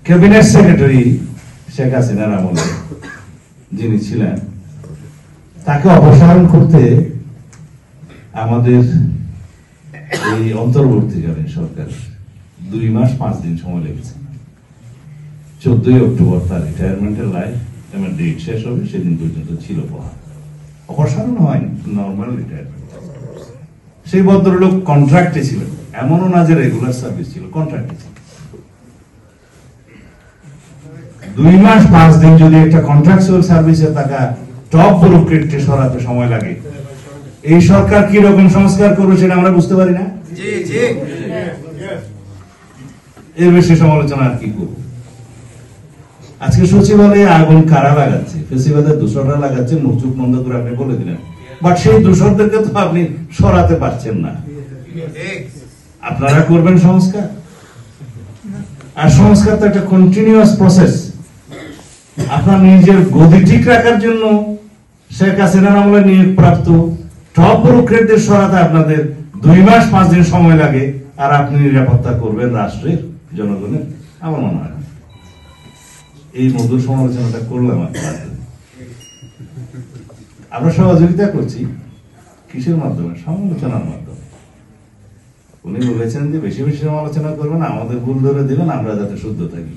Cabinet secretary Sheikh হাসিনার আমলে যিনি ছিলেন, তাকে অপসারণ করতে আমাদের এই অন্তর্বর্তীকালীন সরকার 2 মাস 5 দিন সময় লেগেছে। 14ই অক্টোবর তার রিটায়ারমেন্টের ডেট শেষ হবে, সেদিন পর্যন্ত ছিল বহাল, অপসারণ হয়নি, নর্মাল রিটায়ারমেন্ট। সেই ভদ্রলোক কন্ট্রাক্টে ছিলেন, এমনও না যে রেগুলার সার্ভিস ছিল, কন্ট্রাক্টে ছিল। 2 মাস 5 দিন যদি একটা কন্ট্রাকচুয়াল সার্ভিসে থাকা টপ ব্যুরোক্রেটকে সরাতে সময় লাগে, এই সরকার কি রকম সংস্কার করবে সেটা আমরা বুঝতে পারি না। এর বেশি সমালোচনা আর কি করব। আজকে সচিবালয়ে আগুন কারা লাগাচ্ছে? ফেসিবাদের দূষণরা লাগাচ্ছে, মুখ চুপ বন্ধ করে আপনি বলে দিলেন, বাট সেই দূষণদেরকে তো আপনি সরাতে পারছেন না। আপনারা করবেন সংস্কার, আর সংস্কার তো একটা কন্টিনিউয়াস প্রসেস। আপনার নিজের গদি ঠিক রাখার জন্য শেখ হাসিনার আমলে নিয়োগপ্রাপ্ত টপ ব্যুরোক্রেটদের সরাতে আপনাদের 2 মাস 5 দিন সময় লাগে, আর আপনি নিরাপত্তা করবেন রাষ্ট্রের, জনগণের? আমার মনে হয় এই মধুর সমালোচনাটা করলাম। আমরা সহযোগিতা করছি কিসের মাধ্যমে? সমালোচনার মাধ্যমে। উনি বলেছেন যে বেশি বেশি সমালোচনা করবেন, আমাদের ভুল ধরে দিবেন, আমরা যাতে শুদ্ধ থাকি।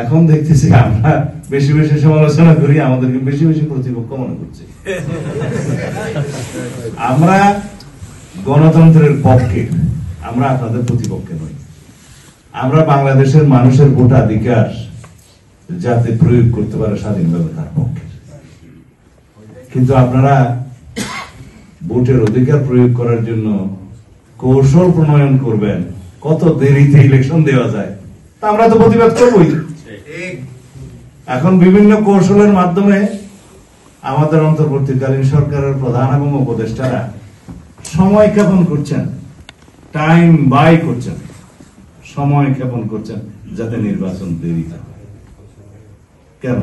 এখন দেখতেছি আমরা বেশি বেশি সমালোচনা করি, আমাদেরকে বেশি বেশি প্রতিপক্ষ মনে করছে। আমরা গণতন্ত্রের পক্ষে, আমরা আপনাদের প্রতিপক্ষে নই। আমরা বাংলাদেশের মানুষের ভোটাধিকার যাতে প্রয়োগ করতে পারে স্বাধীনভাবে তার পক্ষে। কিন্তু আপনারা ভোটের অধিকার প্রয়োগ করার জন্য কৌশল প্রণয়ন করবেন, কত দেরিতে ইলেকশন দেওয়া যায়, তা আমরা তো প্রতিবাদ করবই। এখন বিভিন্ন কৌশলের মাধ্যমে আমাদের অন্তর্বর্তীকালীন সরকারের প্রধান এবং উপদেষ্টারা সময় ক্ষেপণ করছেন, টাইম বাই করছেন, সময় ক্ষেপণ করছেন যাতে নির্বাচন দেরিতে হয়। কেন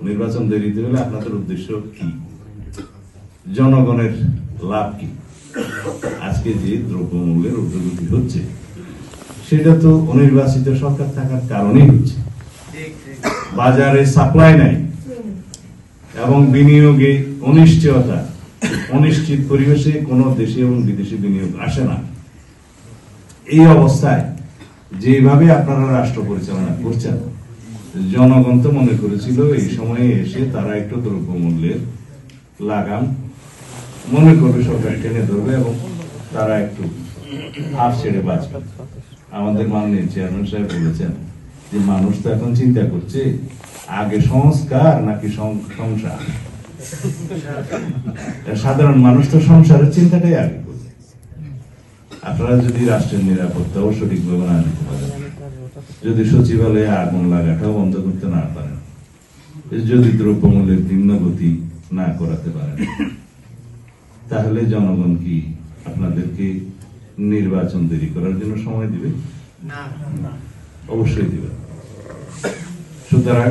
নির্বাচন দেরিতে হলে আপনাদের উদ্দেশ্য কি? জনগণের লাভ কি? আজকে যে দ্রব্যমূল্যের ঊর্ধ্বগতি হচ্ছে, সেটা তো অনির্বাচিত সরকার থাকার কারণেই হচ্ছে। বাজারে সাপ্লাই নাই এবং বিনিয়োগে অনিশ্চয়তা, অনিশ্চিত পরিবেশে কোনো দেশি এবং বিদেশি বিনিয়োগ আসে না। এই অবস্থায় যেভাবে আপনারা রাষ্ট্র পরিচালনা করছেন, জনগণ তো মনে করেছিল এই সময়ে এসে তারা একটু দ্রব্যমূল্যের লাগাম মনে করবে, সরকার টেনে ধরবে এবং তারা একটু হাত ছেড়ে বাঁচবে। আমাদের মাননীয় চেয়ারম্যান সাহেব বলেছেন যে মানুষ তো এখন চিন্তা করছে আগে সংস্কার নাকি সংসার। সাধারণ মানুষ তো সংসারের চিন্তাটাই আগে করবে। আপনারা যদি রাষ্ট্রের নিরাপত্তাও সঠিকভাবে না দিতে পারেন, যদি সচিবালয়ে আগুন লাগাটাও বন্ধ করতে না পারেন, যদি দ্রব্যমূল্যের নিম্নগতি না করাতে পারেন, তাহলে জনগণ কি আপনাদেরকে নির্বাচন দেরি করার জন্য সময় দিবে? অবশ্যই দিবে। সুতরাং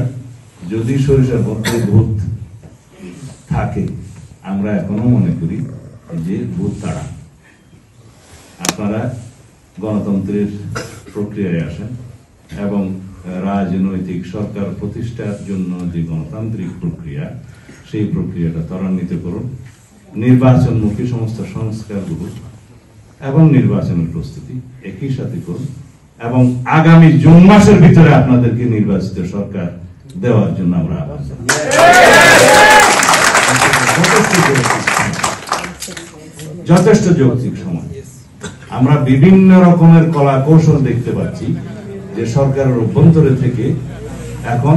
যদি সরিষার মধ্যে ভূত থাকে, আমরা এখনো মনে করি যে ভূত তাড়া। আপনারা গণতন্ত্রের প্রক্রিয়ায় আসেন এবং রাজনৈতিক সরকার প্রতিষ্ঠার জন্য যে গণতান্ত্রিক প্রক্রিয়া, সেই প্রক্রিয়াটা ত্বরান্বিত করুন। নির্বাচনমুখী সমস্ত সংস্কারগুলো এবং নির্বাচনের প্রস্তুতি একই সাথে করুন এবং আগামী জুন মাসের ভিতরে আপনাদেরকে নির্বাচিত সরকার দেওয়ার জন্য আমরা যথেষ্ট যৌক্তিক সময়। আমরা বিভিন্ন রকমের কলা কৌশল দেখতে পাচ্ছি যে সরকারের অভ্যন্তরে থেকে এখন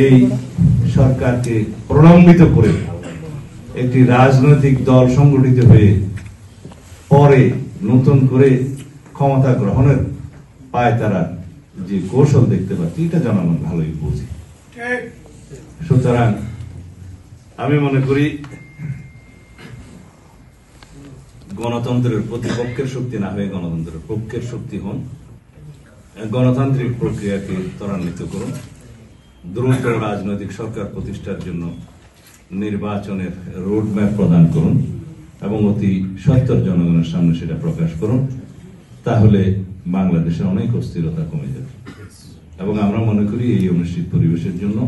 এই সরকারকে প্রলম্বিত করে একটি রাজনৈতিক দল সংগঠিত হয়ে পরে নতুন করে ক্ষমতা গ্রহণের পায় তারা যে কৌশল দেখতে পাচ্ছি, এটা জনগণ ভালোই বুঝে। সুতরাং আমি মনে করি গণতন্ত্রের প্রতিপক্ষের শক্তি না হয়ে গণতন্ত্রের পক্ষের শক্তি হন। গণতান্ত্রিক প্রক্রিয়াকে ত্বরান্বিত করুন। দ্রুত রাজনৈতিক সরকার প্রতিষ্ঠার জন্য নির্বাচনের রোডম্যাপ প্রদান করুন এবং অতি সত্বর জনগণের সামনে সেটা প্রকাশ করুন। তাহলে বাংলাদেশের অনেক অস্থিরতা কমে যাবে এবং আমরা মনে করি এই অনিশ্চিত পরিবেশের জন্য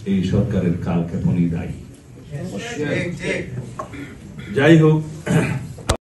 এই সরকারের কালক্ষেপণই দায়ী। যাই হোক,